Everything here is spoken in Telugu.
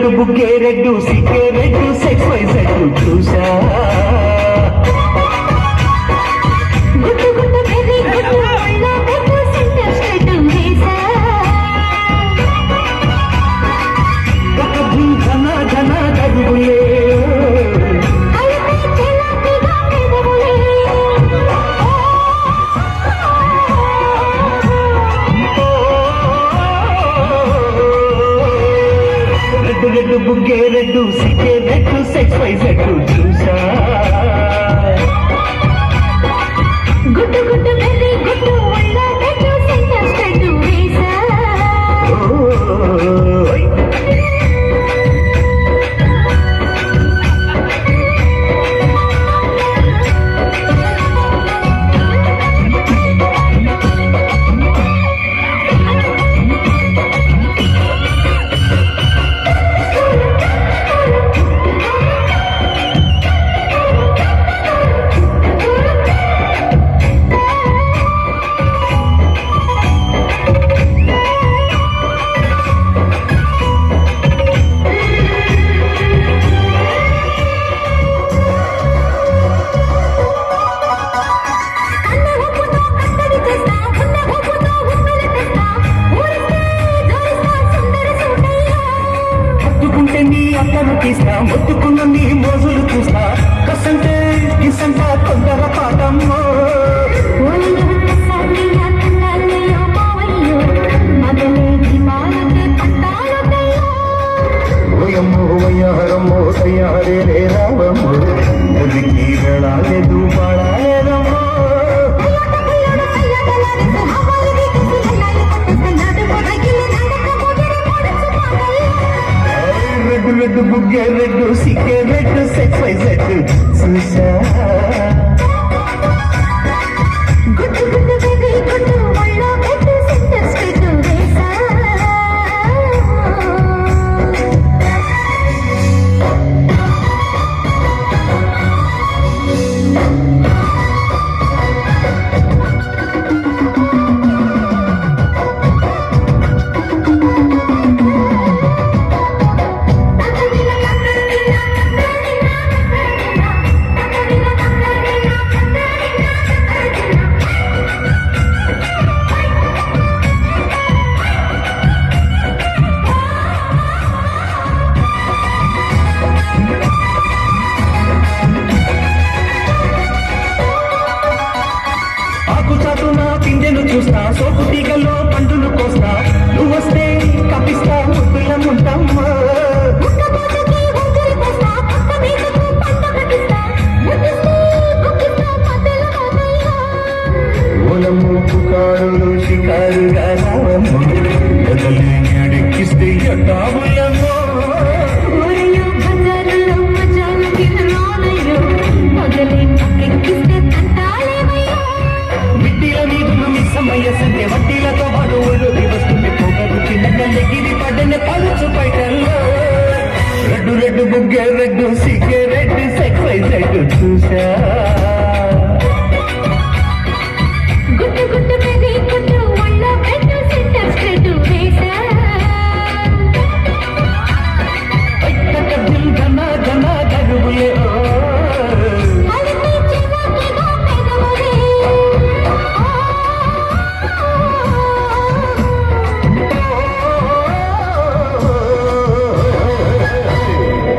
రెడ్డు బుగ్గే రెడ్డు సిక్కే రెడ్డు సెక్స్ వై సెట్టు చూసా రెడ్డు బుగ్గే రెడ్డు సిక్కే రెడ్డు సెక్స్ వై సెట్టు చూసా గుట్టు గుట్టు బెర్రీ గుట్టు ఒళ్ళ పెట్టు సెంటర్ స్టెట్టు వేసా అక్కను తీస్తా మొత్తుకున్న నీ మోజులు చూస్తా కసంటే కిసంట తొందర పాటమ్మో ఓయమ్మో వయ్యారమ్మో సయ్యారే రే రావమ్మో నదికి వెళ్ళాలేదు పాడాలేదమ్మో రెడ్డు బుగ్గే రెడ్డు సిక్కే రెడ్డు సెక్స్ వై సెట్టు చూసా